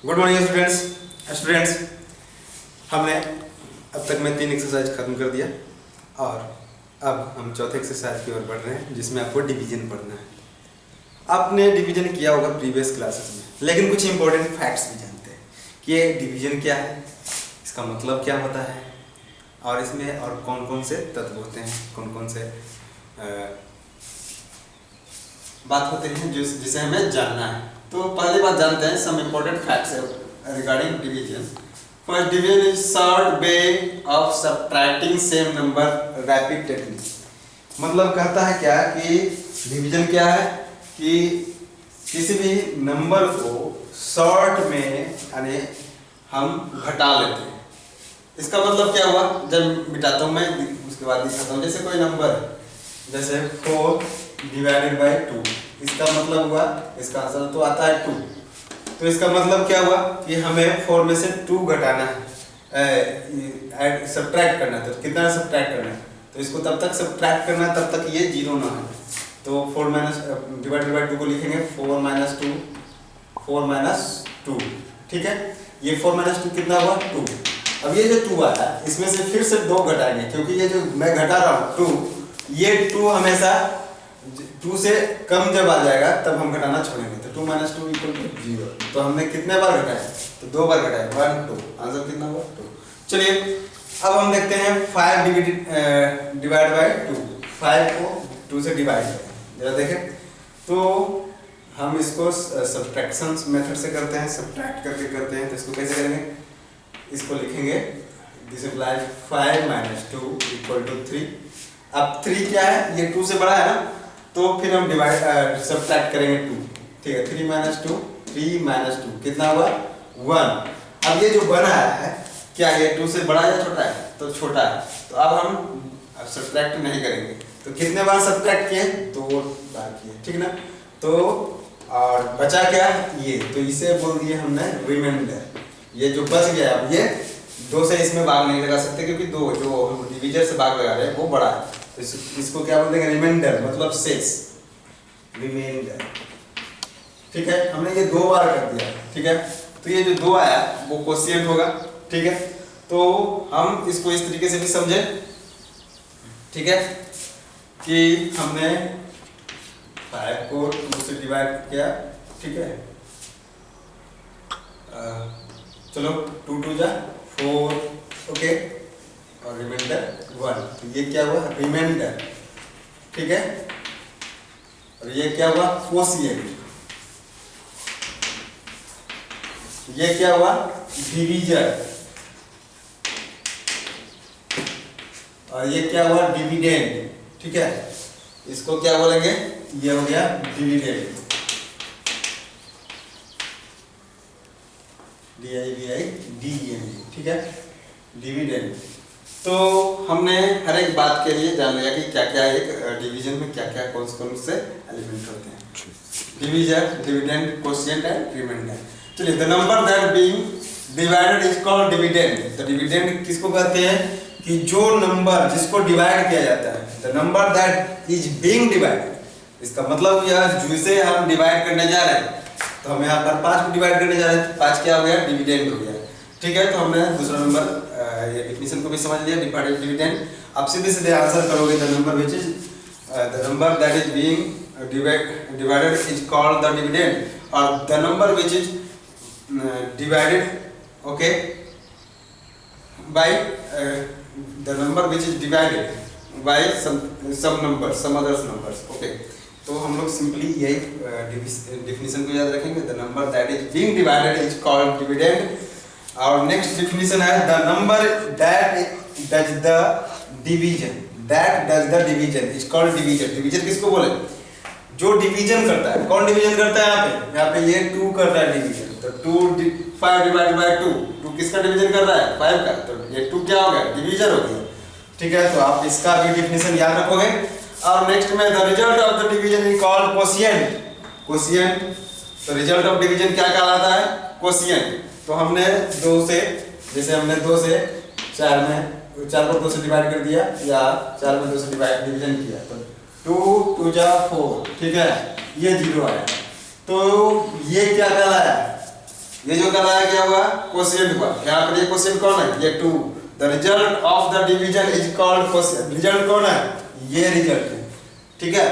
Good morning students हमने अब तक में 3 एक्सरसाइज खत्म कर दिया और अब हम चौथे एक्सरसाइज की ओर बढ़ रहे हैं जिसमें आपको डिवीजन पढ़ना है। आपने डिवीजन किया होगा प्रीवियस क्लासेस में, लेकिन कुछ इंपॉर्टेंट फैक्ट्स भी जानते हैं कि ये डिवीजन क्या है, इसका मतलब क्या होता है और इसमें और कौन कौन से तत्व होते हैं, कौन कौन से बात होते हैं जिसे हमें जानना है। तो पहली बात जानते हैं some important facts regarding division. First, division is short way of subtracting same number rapidly. मतलब कहता है क्या कि डिवीजन क्या है कि किसी भी नंबर को शॉर्ट में यानी हम घटा लेते हैं। इसका मतलब क्या हुआ, जब मिटाता हूँ मैं उसके बाद दिखाता हूँ। जैसे कोई नंबर जैसे 4 डिवाइडेड बाई 2, इसका मतलब हुआ, इसका आंसर तो आता है 2। तो इसका मतलब क्या हुआ कि हमें 4 में से 2 घटाना है, सब्ट्रैक्ट करना है। तो कितना सब्ट्रैक्ट करना है, तो इसको तब तक सब्ट्रैक्ट करना है तब तक ये 0 ना है। तो 4 माइनस डिवाइडेड बाई 2 को लिखेंगे 4 माइनस 2, 4 माइनस 2, ठीक है। ये 4 माइनस 2 कितना हुआ 2। अब ये जो 2 आया इसमें से फिर से 2 घटाएंगे, क्योंकि ये जो मैं घटा रहा हूँ 2, ये 2 हमेशा 2 से कम जब आ जाएगा तब हम घटाना छोड़ेंगे। तो 2 माइनस 2 इक्वल टू 0। तो हमने कितने बार घटाया, तो 2 बार घटाया, 1 2, आंसर कितना हुआ 2। चलिए अब हम देखते हैं 5 डिवाइड बाई 2। 5 को 2 से डिवाइड करें, जरा देखें। तो हम इसको सब्ट्रैक्शन मेथड से करते हैं, सब्ट्रैक्ट करके करते हैं। तो इसको कैसे करेंगे, इसको लिखेंगे this implies 5 minus 2 equal to 3। अब 3 क्या है, ये 2 से बड़ा है ना, तो फिर हम डिवाइड सब्ट्रैक्ट करेंगे 2, ठीक है। 3 माइनस 2, 3 माइनस 2 कितना हुआ 1। अब ये जो 1 आया है, क्या ये 2 से बड़ा या छोटा है, तो छोटा है। तो अब हम सब्ट्रैक्ट नहीं करेंगे। तो कितने बार सब्ट्रैक्ट किए, 2 बार किए, ठीक ना। तो और बचा क्या ये, तो इसे बोल दिए हमने रिमाइंडर। ये जो बच गया, अब ये 2 से इसमें भाग नहीं लगा सकते, क्योंकि 2 जो हम डिवीजर से भाग लगा रहे हैं वो बड़ा है। तो इसको क्या बोलते हैं, रिमाइंडर, मतलब शेष, रिमाइंडर, ठीक है। हमने ये 2 बार कर दिया, ठीक है। तो ये जो 2 आया वो क्वोशिएंट होगा, ठीक है। तो हम इसको इस तरीके से भी समझे, ठीक है, कि हमने 5 को 2 से डिवाइड किया, ठीक है। चलो 2 2 जा 4, ओके, और रिमाइंडर 1। तो ये क्या हुआ रिमाइंडर, ठीक है। और ये क्या हुआ क्वोशिएंट, ये क्या हुआ डिवीजर, और ये क्या हुआ डिविडेंड, ठीक है। इसको क्या बोलेंगे, ये हो गया डिविडेंड, DIVIDEND, ठीक है, डिविडेंड। तो हमने हर एक बात के लिए जान लिया कि क्या क्या एक डिवीजन में क्या क्या कौन से एलिमेंट होते हैं, divisor, dividend, quotient and remainder. चलिए, the number that being divided is called dividend. तो डिविडेंड किसको कहते हैं कि जो नंबर जिसको डिवाइड किया जाता है, the number that is being divided, इसका मतलब यह जिसे हम डिवाइड करने जा रहे हैं। तो हम यहाँ पर 5 को डिवाइड करने जा रहे हैं, 5 क्या हो गया डिविडेंड हो गया, ठीक है। तो हमने दूसरा नंबर ये डेफिनेशन को भी समझ लिया, डिविडेंड। अब सीधे सीधे आंसर करोगे, the number which is the number that is being divided is called the dividend, और the number which is divided, okay, by the number which is divided by some numbers, some others numbers, okay. तो हम लोग simply यही definition को याद रखेंगे, the number that is being divided is called dividend. और next definition है the number that does the division, that does the division is called division. Division किसको बोले, जो डिवीजन करता है। कौन डिवीजन करता है, यहाँ पे ये 2 कर रहा है डिवीजन। तो 5 डिवाइडेड बाय 2 किसका डिवीजन कर रहा है 5 का, तो ये 2 क्या हो गया डिवीजर हो गया, ठीक है। तो आप इसका भी डेफिनेशन याद रखोगे। और नेक्स्ट में the result of the division is called quotient, quotient. तो रिजल्ट ऑफ डिवीजन क्या कहलाता है, क्वोशिएंट। तो हमने 2 से, जैसे हमने 2 से 4 में 4 को 2 से डिवाइड कर दिया, या 4 में 2 से डिवीजन किया, तो 2 2 जा 4, ठीक है, ये 0 आया। तो ये क्या कहलाया ये जो कराया क्या हुआ क्वोशिएंट हुआ। यहाँ पर ये क्वोशिएंट कौन है, ये 2। The result of the division is called quotient. Result कौन है, ये रिजल्ट है, ठीक है।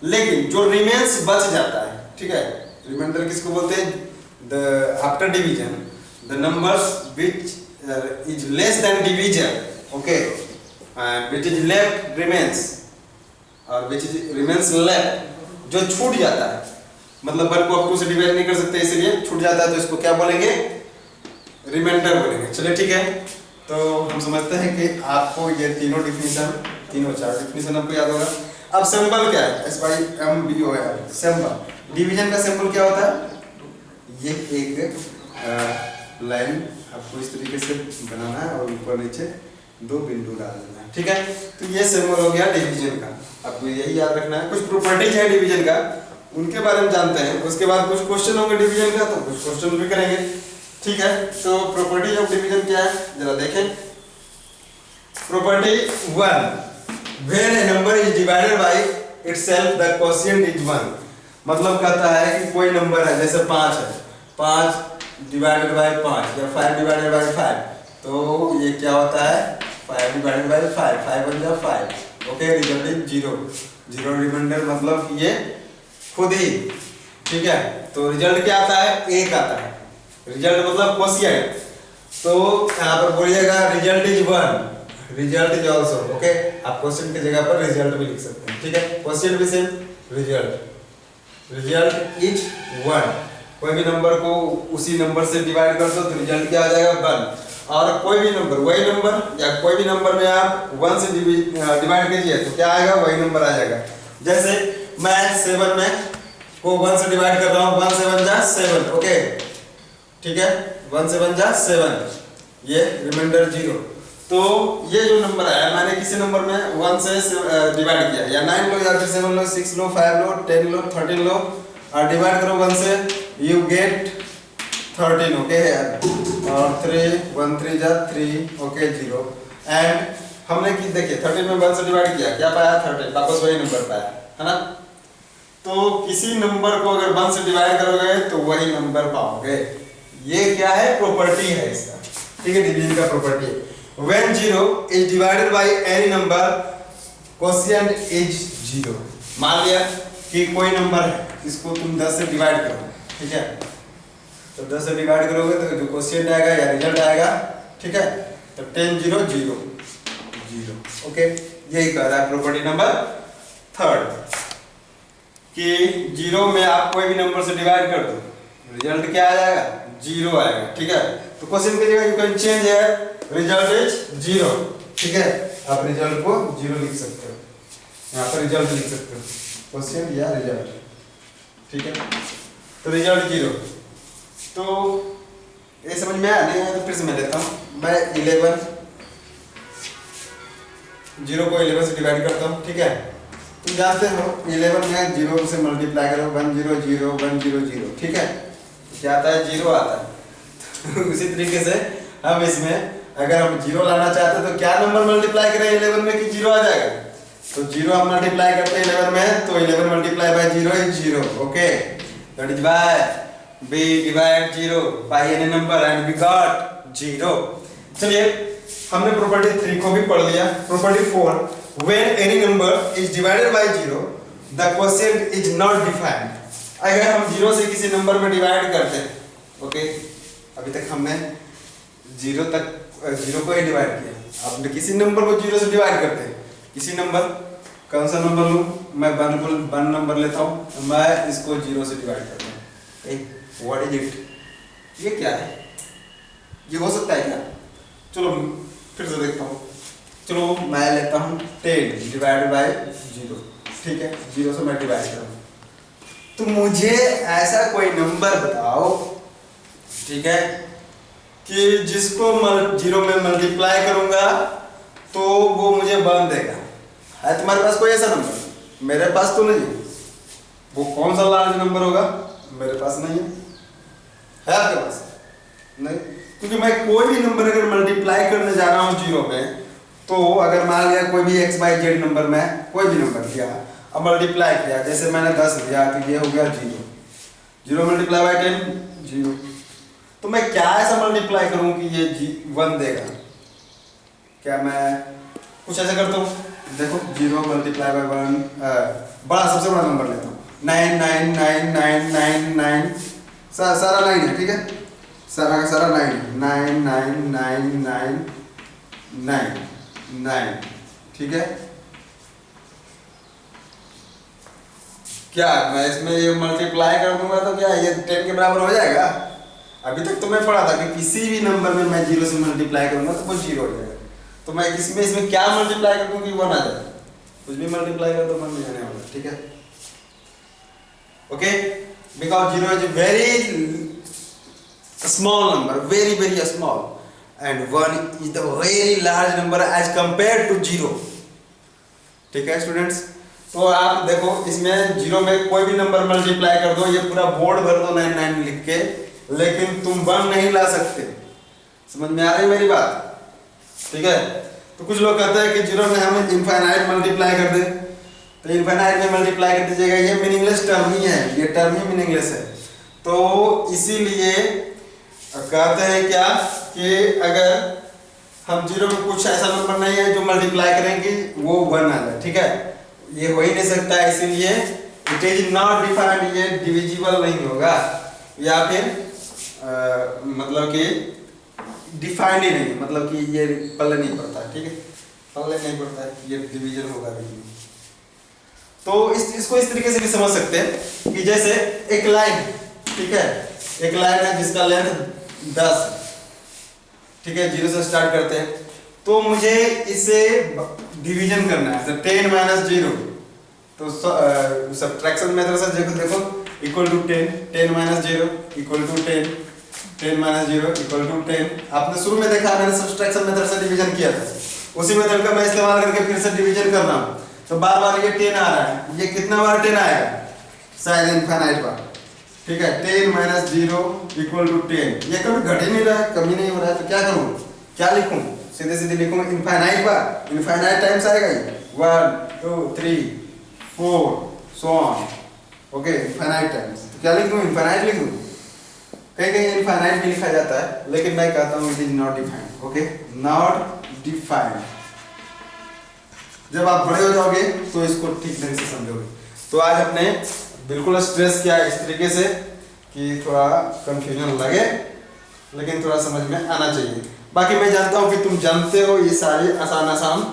लेकिन जो रिमेन्स बच जाता है, ठीक है, रिमाइंडर किसको बोलते हैं, the after division the numbers which is less than division, okay, which is left remains और विच इज रिमेन्स लेफ्ट, जो छूट जाता है, मतलब 1 को आप 2 से डिवाइड नहीं कर सकते इसलिए छूट जाता है, तो इसको क्या बोलेंगे, रिमाइंडर बोलेंगे। चलिए ठीक है, तो हम समझते हैं कि आपको ये तीनों चार डिफिनीशन आपको याद होगा। अब सिंबल क्या है, SYMBOL सिंबल। डिवीजन का सिंबल क्या होता है, ये एक लाइन आपको इस तरीके से बनाना है और ऊपर नीचे 2 बिंदु डाल देना है, ठीक है। तो ये सिंबल हो गया डिवीजन का, आपको यही याद रखना है। कुछ प्रॉपर्टीज है डिवीजन का, उनके बारे में जानते हैं, उसके बाद कुछ क्वेश्चन होंगे डिवीजन का, तो कुछ क्वेश्चन भी करेंगे, ठीक है। तो प्रॉपर्टीज ऑफ डिवीजन क्या है जरा देखें। Property 1, when A number is divided by itself the quotient is 1। मतलब कहता है कि कोई नंबर है, जैसे 5 है, 5 डिवाइडेड बाय 5 या 5 डिवाइडेड बाय 5, तो ये क्या होता है 5 डिवाइडेड बाय 5, 5 बन जाए 5, ओके, रिजल्ट इज 0। 0 रिमाइंडर मतलब ये खुद ही, ठीक है। तो रिजल्ट क्या आता है, 1 आता है। रिजल्ट मतलब क्वोशिएंट, तो यहाँ पर बोलिएगा result is 1, result is also, okay. आप क्वेश्चन की जगह पर रिजल्ट भी लिख सकते हैं, ठीक है। क्वेश्चन भी सेम, रिजल्ट इज 1। कोई भी नंबर को उसी नंबर से डिवाइड कर दो तो रिजल्ट क्या आ जाएगा 1। और कोई भी नंबर, वही नंबर या कोई भी नंबर में आप 1 से डिवाइड कीजिए तो क्या आएगा, वही नंबर आ जाएगा। जैसे मैं 7 में को 1 से डिवाइड कर रहा हूँ, 1 7 जा 7, ओके, ठीक है, 1 7 जा 7, ये रिमाइंडर 0। तो ये जो नंबर आया मैंने किसी नंबर में 1 से डिवाइड किया, या 9 लो या फिर 7 लो, 6 लो, 5 लो, 10 लो, 13 लो, और डिवाइड करो 1 से, यू गेट 13, ओके। और 3 1 3 जा 3, ओके, 0। एंड हमने की देखिए 13 में 1 से डिवाइड किया, क्या पाया 13, वापस वही नंबर पाया, है ना। तो किसी नंबर को अगर 1 से डिवाइड करोगे तो वही नंबर पाओगे। ये क्या है, प्रॉपर्टी है इसका, ठीक है, डिवीजन का property. When 0 is divided by any number, quotient is 0। मान लिया कि कोई नंबर है, इसको तुम 10 से डिवाइड करो, ठीक है, तो 10 से डिवाइड करोगे तो जो क्वोशिएंट आएगा या रिजल्ट आएगा, ठीक है, तो 10 0 0 0, ओके। यही कह रहा है प्रॉपर्टी नंबर 3 कि 0 में आप कोई भी नंबर से डिवाइड कर दो, रिजल्ट क्या आ जाएगा, 0 आएगा, ठीक है। तो क्वेश्चन की जगह यू कैन चेंज है, रिजल्ट इज 0, ठीक है। आप रिजल्ट को 0 लिख सकते हो, यहाँ पर रिजल्ट लिख सकते हो, क्वेश्चन या रिजल्ट, ठीक है। तो रिजल्ट 0। तो ये समझ में आया नहीं है तो फिर से मैं लेता हूँ। मैं 11 0 को 11 से डिवाइड करता हूँ, ठीक है। तुम जानते हो 11 में 0 से मल्टीप्लाई करो 1 0 0 1 0 0, ठीक है, क्या आता है 0 आता है। उसी तरीके से हम इसमें अगर हम 0 लाना चाहते हैं तो क्या नंबर मल्टीप्लाई करें 11 में कि 0 आ जाएगा, तो 0 हम मल्टीप्लाई करते हैं 11 में, तो 11 multiply by 0 is 0, okay. That is why we divide 0 by any number and we got 0। चलिए हमने प्रॉपर्टी 3 को भी पढ़ लिया। Property 4, when any number is divided by 0 the quotient is not defined। अगर हम 0 से किसी नंबर में डिवाइड करते हैं, ओके, अभी तक हमने 0 को ही डिवाइड किया, अब किसी नंबर को 0 से डिवाइड करते हैं, किसी नंबर, कौन सा नंबर लूँ मैं, 1 नंबर लेता हूँ, मैं इसको 0 से डिवाइड करता हूँ। What is it? ये क्या है, ये हो सकता है क्या, चलो फिर से देखता हूँ। चलो मैं लेता हूँ 10 डिवाइड बाय 0, ठीक है, 0 से मैं डिवाइड करूँ, तो मुझे ऐसा कोई नंबर बताओ, ठीक है, कि जिसको 0 में मल्टीप्लाई करूंगा तो वो मुझे 1 देगा। है तुम्हारे पास कोई ऐसा नंबर? मेरे पास तो नहीं। वो कौन सा लार्ज नंबर होगा? मेरे पास नहीं है आपके पास? नहीं, क्योंकि मैं कोई भी नंबर अगर मल्टीप्लाई करने जा रहा हूँ 0 में, तो अगर मान लिया कोई भी x y z नंबर में कोई भी नंबर लिया, अब मल्टीप्लाई किया, जैसे मैंने 10 लिया तो ये हो गया 0, 0 मल्टीप्लाई बाय 10 0, तो मैं क्या ऐसा मल्टीप्लाई करूं कि ये 1 देगा? क्या मैं कुछ ऐसा करता हूँ, देखो 0 मल्टीप्लाई बाय 1, बड़ा सबसे बड़ा नंबर लेता हूँ 9999999, सारा 9 है, ठीक है, सारा का सारा 9 है, 99999, ठीक है। क्या मैं इसमें ये मल्टीप्लाई कर दूंगा तो क्या ये 10 के बराबर हो जाएगा? अभी तक तो मैं पढ़ा था कि किसी भी नंबर में मैं 0 से मल्टीप्लाई करूंगा तो वो 0 हो जाएगा। तो मैं किसमें इसमें क्या मल्टीप्लाई कर दूं कि 1 आ जाए? कुछ भी मल्टीप्लाई कर दो 1 नहीं आने वाला, ठीक है। Okay, because 0 is very small number, very very small, and 1 is the very large number as compare to 0, ठीक है स्टूडेंट्स। तो आप देखो इसमें 0 में कोई भी नंबर मल्टीप्लाई कर दो, ये पूरा बोर्ड भर दो 99 लिख के, लेकिन तुम 1 नहीं ला सकते। समझ में आ रही मेरी बात? ठीक है। तो कुछ लोग कहते हैं कि 0 में हम इनफाइनाइट मल्टीप्लाई कर दे, तो इनफाइनाइट में मल्टीप्लाई कर दीजिएगा, ये मीनिंगलेस टर्म ही है, ये टर्म ही मीनिंगलेस है। तो इसीलिए कहते हैं क्या कि अगर हम 0 में कुछ ऐसा नंबर नहीं है जो मल्टीप्लाई करेंगे वो 1 आ जाए, ठीक है, ये हो ही नहीं सकता, इसीलिए इट इज नॉट डिफाइंड, ये डिविजिबल नहीं होगा, या फिर मतलब कि डिफाइंड ही नहीं, मतलब कि ये पल्ले नहीं पड़ता, ठीक है, पल्ले नहीं पड़ता है, ये डिवीजन होगा भी नहीं। तो इसको इस तरीके से भी समझ सकते हैं कि जैसे एक लाइन, ठीक है, एक लाइन है जिसका लेंथ 10, ठीक है, 0 से स्टार्ट करते हैं, तो मुझे इसे डिवीजन करना है, 10 माइनस 0, तो सब्ट्रैक्शन मेथड से देखो equal to 10, 10 minus 0 equal to 10, 10 minus 0 equal to 10। आपने शुरू में देखा मैंने सब्ट्रैक्शन मेथड से डिवीजन किया था, उसी मेथड का मैं इस्तेमाल करके फिर से डिवीजन कर रहा हूँ, तो बार बार ये 10 आ रहा है, ये कितना बार 10 आएगा? शायद इनफाइनाइट बार, ठीक है। 10 माइनस 0 इक्वल टू 10, ये कभी घट ही नहीं रहा है, कमी नहीं हो रहा है, तो क्या करूँ, क्या लिखूँ? सीधे सीधे लिखूँ इनफाइनाइट बार, इनफाइनाइट टाइम्स आएगा ये, 1 2 3 4 so on, okay, infinite times. तो क्या लिख दूँ? इनफाइनाइट लिख दूँ। कहीं कहीं इनफाइनाइट भी लिखा जाता है, लेकिन मैं कहता हूँ it is not defined, okay, not defined. जब आप बड़े हो जाओगे तो इसको ठीक ढंग से समझोगे। तो आज अपने बिल्कुल स्ट्रेस किया इस तरीके से कि थोड़ा कंफ्यूजन लगे, लेकिन थोड़ा समझ में आना चाहिए। बाकी मैं जानता हूँ कि तुम जानते हो, ये सारे आसान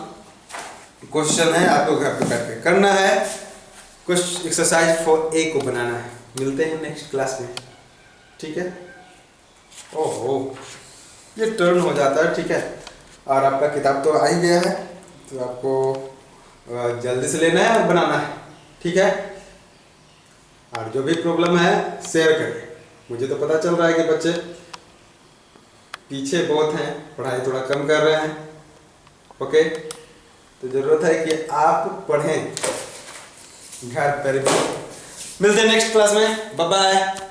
क्वेश्चन है, आपको घर पे करके करना है, कुछ एक्सरसाइज 4A को बनाना है। मिलते हैं नेक्स्ट क्लास में, ठीक है। ओहो, ये टर्न हो जाता है, ठीक है। और आपका किताब तो आ ही गया है, तो आपको जल्दी से लेना है और बनाना है, ठीक है। और जो भी प्रॉब्लम है शेयर करें, मुझे तो पता चल रहा है कि बच्चे पीछे बहुत हैं, पढ़ाई थोड़ा कम कर रहे हैं, ओके। तो ज़रूरत है कि आप पढ़ें घर पर भी। मिलते हैं नेक्स्ट क्लास में, बाय बाय।